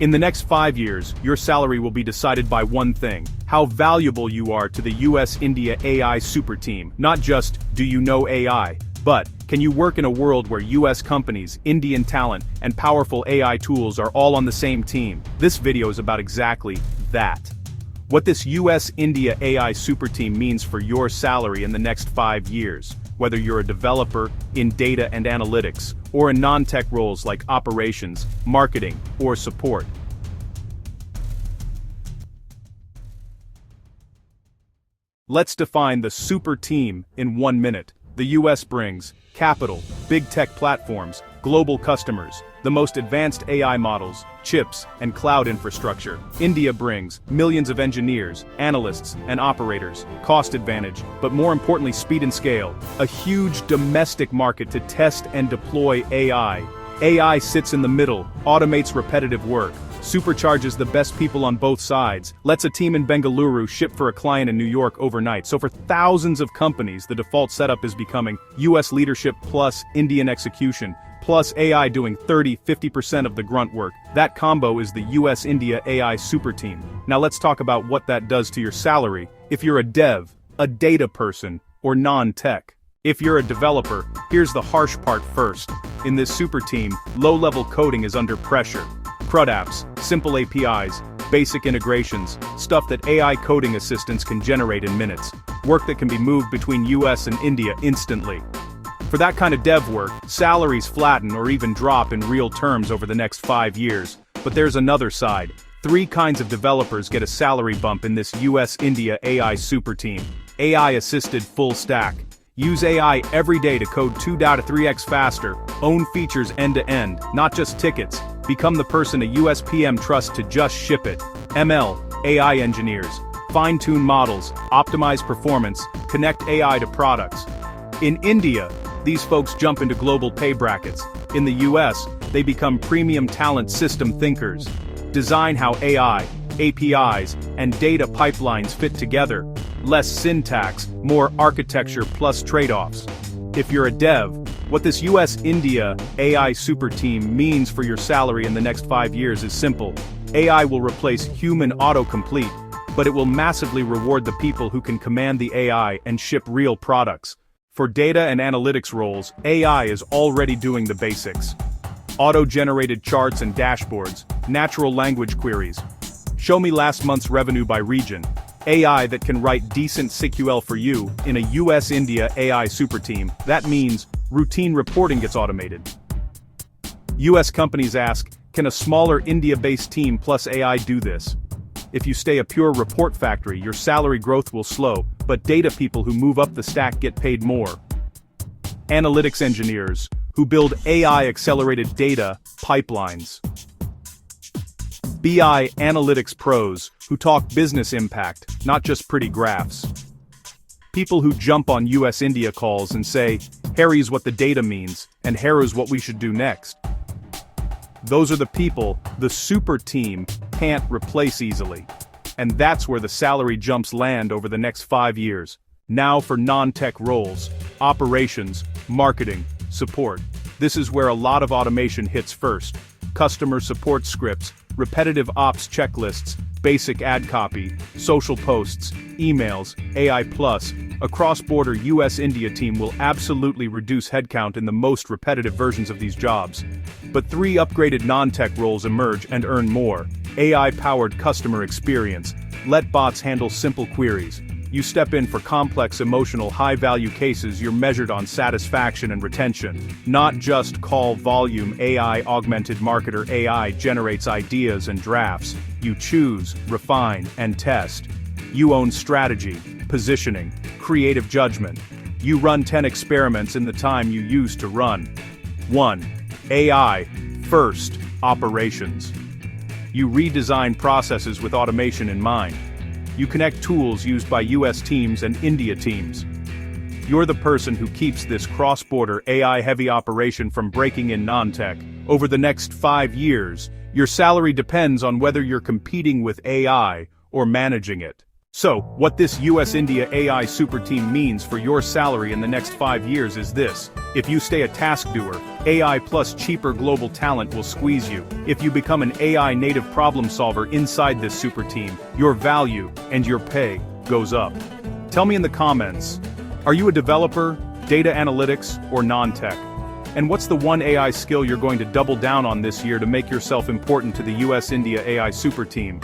In the next 5 years, your salary will be decided by one thing: how valuable you are to the US-India AI super team. Not just, do you know AI, but, can you work in a world where US companies, Indian talent, and powerful AI tools are all on the same team? This video is about exactly that. What this US-India AI super team means for your salary in the next 5 years. Whether you're a developer, in data and analytics, or in non-tech roles like operations, marketing, or support. Let's define the super team in 1 minute. The US brings capital, big tech platforms, global customers, the most advanced AI models, chips, and cloud infrastructure. India brings millions of engineers, analysts, and operators, cost advantage, but more importantly speed and scale, a huge domestic market to test and deploy AI. AI sits in the middle, automates repetitive work, supercharges the best people on both sides, lets a team in Bengaluru ship for a client in New York overnight. So for thousands of companies, the default setup is becoming US leadership plus Indian execution, plus AI doing 30–50% of the grunt work. That combo is the US-India AI super team. Now let's talk about what that does to your salary if you're a dev, a data person, or non-tech. If you're a developer, here's the harsh part first. In this super team, low-level coding is under pressure. CRUD apps, simple APIs, basic integrations, stuff that AI coding assistants can generate in minutes. Work that can be moved between US and India instantly. For that kind of dev work, salaries flatten or even drop in real terms over the next 5 years. But there's another side. 3 kinds of developers get a salary bump in this US-India AI super team. AI-assisted full stack. Use AI every day to code 2 to 3x faster, own features end-to-end, not just tickets. Become the person a US PM trusts to just ship it. ML, AI engineers. Fine-tune models, optimize performance, connect AI to products. In India, these folks jump into global pay brackets. In the US, they become premium talent system thinkers. Design how AI, APIs, and data pipelines fit together. Less syntax, more architecture plus trade-offs. If you're a dev, what this US-India AI super team means for your salary in the next 5 years is simple. AI will replace human autocomplete, but it will massively reward the people who can command the AI and ship real products. For data and analytics roles, AI is already doing the basics. Auto-generated charts and dashboards, natural language queries. Show me last month's revenue by region. AI that can write decent SQL for you in a US-India AI super team. That means routine reporting gets automated. US companies ask, can a smaller India-based team plus AI do this? If you stay a pure report factory, your salary growth will slow, but data people who move up the stack get paid more. Analytics engineers, who build AI-accelerated data pipelines. BI analytics pros, who talk business impact, not just pretty graphs. People who jump on US-India calls and say, Harry's what the data means, and Harrow's what we should do next. Those are the people the super team can't replace easily. And that's where the salary jumps land over the next 5 years. Now for non-tech roles, operations, marketing, support. This is where a lot of automation hits first. Customer support scripts, repetitive ops checklists, basic ad copy, social posts, emails, AI+. A cross-border US-India team will absolutely reduce headcount in the most repetitive versions of these jobs. But 3 upgraded non-tech roles emerge and earn more. AI-powered customer experience. Let bots handle simple queries. You step in for complex, emotional, high-value cases. You're measured on satisfaction and retention. Not just call volume. AI-augmented marketer. AI generates ideas and drafts. You choose, refine, and test. You own strategy, positioning, creative judgment. You run 10 experiments in the time you use to run. 1. AI, first, operations. You redesign processes with automation in mind. You connect tools used by US teams and India teams. You're the person who keeps this cross-border AI-heavy operation from breaking in non-tech. Over the next 5 years, your salary depends on whether you're competing with AI or managing it. So, what this US-India AI super team means for your salary in the next 5 years is this. If you stay a task doer, AI plus cheaper global talent will squeeze you. If you become an AI native problem solver inside this super team, your value and your pay goes up. Tell me in the comments, are you a developer, data analytics, or non-tech? And what's the one AI skill you're going to double down on this year to make yourself important to the US-India AI super team?